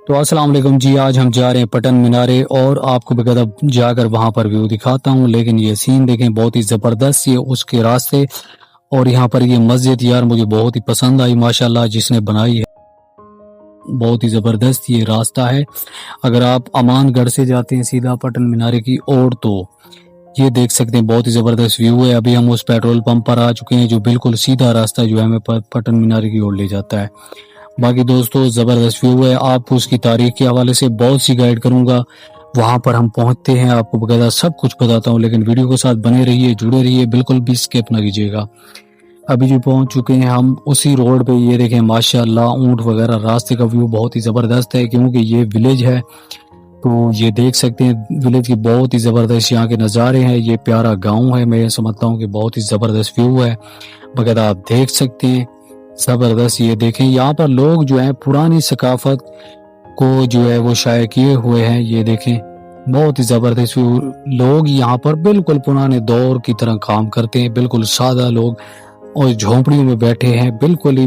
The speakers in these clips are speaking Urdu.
تو السلام علیکم جی، آج ہم جا رہے ہیں پٹن مینارے اور آپ کو بقاعدہ جا کر وہاں پر ویو دکھاتا ہوں، لیکن یہ سین دیکھیں بہت ہی زبردست، یہ اس کے راستے اور یہاں پر یہ مسجد یار مجھے بہت ہی پسند آئی ماشاءاللہ جس نے بنائی ہے، بہت ہی زبردست یہ راستہ ہے۔ اگر آپ امان گڑھ سے جاتے ہیں سیدھا پٹن مینارے کی اور تو یہ دیکھ سکتے ہیں بہت ہی زبردست ویو ہے۔ ابھی ہم اس پیٹرول پمپ پر آ چکے ہیں جو بالکل سیدھا راستہ جو ہے ہمیں پٹن مینارے کی اور لے جاتا ہے۔ باقی دوستو زبردست ویو ہے، آپ کو اس کی تاریخ کے حوالے سے بہت سی گائیڈ کروں گا، وہاں پر ہم پہنچتے ہیں آپ کو بقاعدہ سب کچھ بتاتا ہوں، لیکن ویڈیو کے ساتھ بنے رہیے، جڑے رہیے، بالکل بھی سکپ نہ کیجیے گا۔ ابھی جو پہنچ چکے ہیں ہم اسی روڈ پہ، یہ دیکھیں ماشاءاللہ اونٹ وغیرہ، راستے کا ویو بہت ہی زبردست ہے کیونکہ یہ ولیج ہے، تو یہ دیکھ سکتے ہیں ولیج کی بہت ہی زبردست یہاں کے نظارے ہیں۔ یہ پیارا گاؤں ہے، میں سمجھتا ہوں کہ بہت ہی زبردست ویو ہے، بقاعدہ آپ دیکھ سکتے ہیں زبردست۔ یہ دیکھیں یہاں پر لوگ جو ہیں پرانی ثقافت کو جو ہے وہ شائع کیے ہوئے ہیں، یہ دیکھیں بہت ہی زبردست ویو۔ لوگ یہاں پر بالکل پرانے دور کی طرح کام کرتے ہیں، بالکل سادہ لوگ اور جھونپڑیوں میں بیٹھے ہیں، بالکل ہی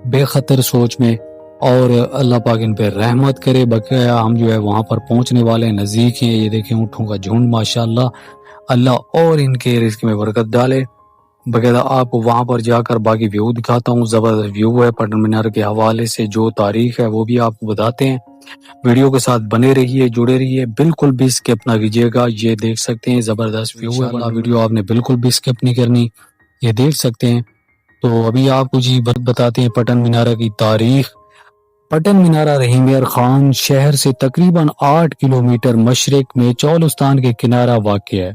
بے خطر سوچ میں، اور اللہ پاک ان پہ رحمت کرے۔ بقیہ ہم جو ہے وہاں پر پہنچنے والے ہیں، نزدیک ہیں، یہ دیکھیں اونٹوں کا جھنڈ ماشاءاللہ، اللہ اور ان کے رزق میں برکت ڈالے۔ بقیدہ آپ کو وہاں پر جا کر باقی ویو دکھاتا ہوں، زبردست ویو ہے پٹن مینار کے حوالے سے، جو تاریخ ہے وہ بھی آپ کو بتاتے ہیں۔ ویڈیو کے ساتھ بنے رہیے، جڑے رہیے، بالکل بھی سکپ نہ کیجیے گا۔ یہ دیکھ سکتے ہیں زبردست ویو ہے، ویڈیو آپ نے بالکل بھی سکپ نہیں کرنی، یہ دیکھ سکتے ہیں۔ تو ابھی آپ کو جی بتاتے ہیں پٹن مینارہ کی تاریخ۔ پٹن مینارہ رحیم یار خان شہر سے تقریباً 8 کلومیٹر مشرق میں چولستان کے کنارہ واقع ہے،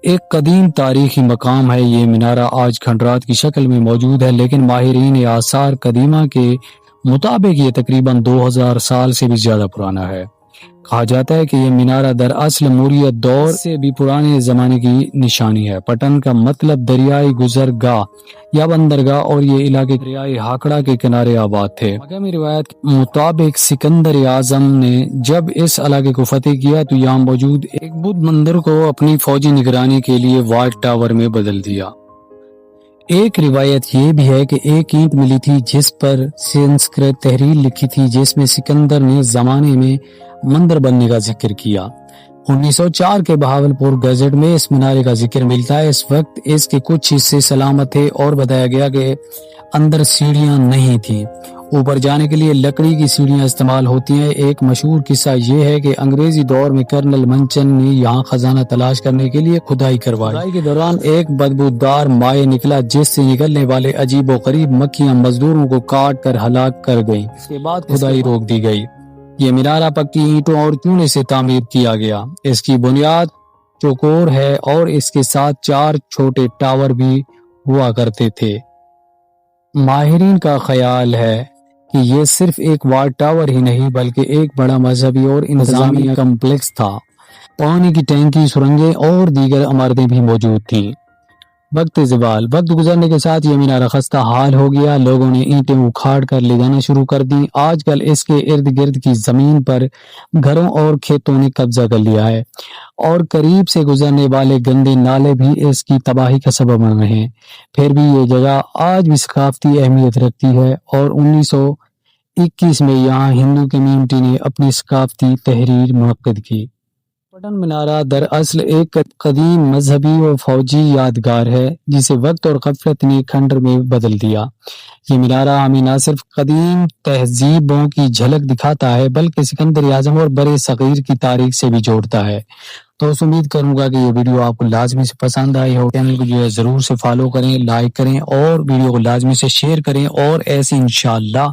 ایک قدیم تاریخی مقام ہے۔ یہ مینارہ آج کھنڈرات کی شکل میں موجود ہے، لیکن ماہرین آثار قدیمہ کے مطابق یہ تقریباً 2000 سال سے بھی زیادہ پرانا ہے۔ کہا جاتا ہے کہ یہ مینارہ دراصل موریہ دور سے بھی پرانے زمانے کی نشانی ہے۔ پٹن کا مطلب دریائی گزرگاہ یا بندرگاہ، اور یہ علاقے دریائے ہاکڑا کے کنارے آباد تھے۔ مقامی روایت کے مطابق سکندر اعظم نے جب اس علاقے کو فتح کیا تو یہاں موجود ایک بدھ مندر کو اپنی فوجی نگرانی کے لیے واچ ٹاور میں بدل دیا۔ ایک روایت یہ بھی ہے کہ ایک اینٹ ملی تھی جس پر سنسکرت تحریر لکھی تھی، جس میں سکندر نے زمانے میں مندر بننے کا ذکر کیا۔ 1904 کے بہاولپور گزٹ میں اس مینارے کا ذکر ملتا ہے۔ اس وقت اس کے کچھ حصے سلامت تھے اور بتایا گیا کہ اندر سیڑھیاں نہیں تھیں، اوپر جانے کے لیے لکڑی کی سیڑھیاں استعمال ہوتی ہیں۔ ایک مشہور قصہ یہ ہے کہ انگریزی دور میں کرنل منچن نے یہاں خزانہ تلاش کرنے کے لیے کھدائی کروائی۔ کھدائی کے دوران ایک بدبودار مائع نکلا جس سے نکلنے والے عجیب و غریب مکھیاں مزدوروں کو کاٹ کر ہلاک کر گئیں۔ اس کے بعد کھدائی روک دی گئی۔ یہ مینارہ پکی اینٹوں اور چونے سے تعمیر کیا گیا۔ اس کی بنیاد چوکور ہے اور اس کے ساتھ 4 چھوٹے ٹاور بھی ہوا کرتے تھے۔ ماہرین کا خیال ہے کہ یہ صرف ایک واٹ ٹاور ہی نہیں بلکہ ایک بڑا مذہبی اور انتظامی کمپلیکس تھا۔ پانی کی ٹینکی، سرنگیں اور دیگر عمارتیں بھی موجود تھیں۔ وقت زوال، وقت گزرنے کے ساتھ یہ مینارہ خستہ حال ہو گیا، لوگوں نے اینٹیں اکھاڑ کر لے جانا شروع کر دیں۔ آج کل اس کے ارد گرد کی زمین پر گھروں اور کھیتوں نے قبضہ کر لیا ہے، اور قریب سے گزرنے والے گندے نالے بھی اس کی تباہی کا سبب بن رہے ہیں۔ پھر بھی یہ جگہ آج بھی ثقافتی اہمیت رکھتی ہے، اور 1921 میں یہاں ہندو کمیونٹی نے اپنی ثقافتی تحریر منعقد کی۔ پٹن مینارہ دراصل ایک قدیم مذہبی و فوجی یادگار ہے جسے وقت اور غفلت نے کھنڈر میں بدل دیا۔ یہ مینارہ ہمیں نہ صرف قدیم تہذیبوں کی جھلک دکھاتا ہے بلکہ سکندر اعظم اور برِ صغیر کی تاریخ سے بھی جوڑتا ہے۔ تو امید کروں گا کہ یہ ویڈیو آپ کو لازمی سے پسند آئی ہو۔ چینل کو جو ہے ضرور سے فالو کریں، لائک کریں اور ویڈیو کو لازمی سے شیئر کریں، اور ایسے انشاءاللہ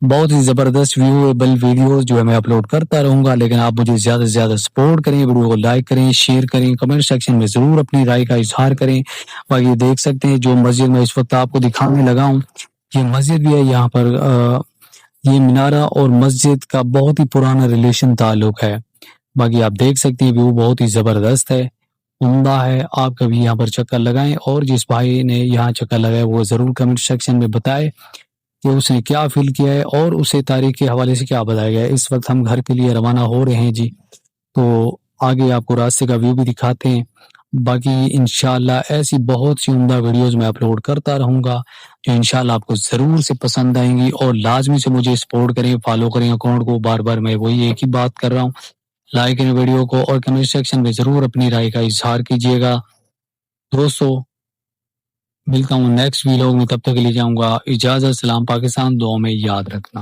بہت ہی زبردست ویویبل ویڈیوز جو ہے میں اپلوڈ کرتا رہوں گا، لیکن آپ مجھے زیادہ سے زیادہ سپورٹ کریں، ویڈیو کو لائک کریں، شیئر کریں، کمنٹ سیکشن میں ضرور اپنی رائے کا اظہار کریں۔ باقی دیکھ سکتے ہیں جو مسجد میں اس وقت آپ کو دکھانے لگا ہوں، یہ مسجد بھی ہے۔ یہاں پر یہ مینارہ اور مسجد کا بہت ہی پرانا ریلیشن تعلق ہے۔ باقی آپ دیکھ سکتے ہیں ویو بہت ہی زبردست ہے، عمدہ ہے۔ آپ کبھی یہاں پر چکر لگائیں، اور جس بھائی نے یہاں چکر لگایا وہ ضرور کمنٹ سیکشن میں بتائے کہ اس نے کیا فیل کیا ہے اور اسے تاریخ کے حوالے سے کیا بتایا گیا ہے۔ اس وقت ہم گھر کے لیے روانہ ہو رہے ہیں جی، تو آگے آپ کو راستے کا ویو بھی دکھاتے ہیں۔ باقی انشاءاللہ ایسی بہت سی عمدہ ویڈیوز میں اپلوڈ کرتا رہوں گا جو انشاءاللہ آپ کو ضرور سے پسند آئیں گی، اور لازمی سے مجھے سپورٹ کریں، فالو کریں اکاؤنٹ کو۔ بار بار میں وہی ایک ہی بات کر رہا ہوں، لائک کریں ویڈیو کو، اور کمنٹ سیکشن میں ضرور اپنی رائے کا اظہار کیجیے گا۔ دوستو ملتا ہوں نیکسٹ ویڈیو میں، تب تک کے لیے جاؤں گا اجازت، سلام پاکستان، دعاؤں میں یاد رکھنا۔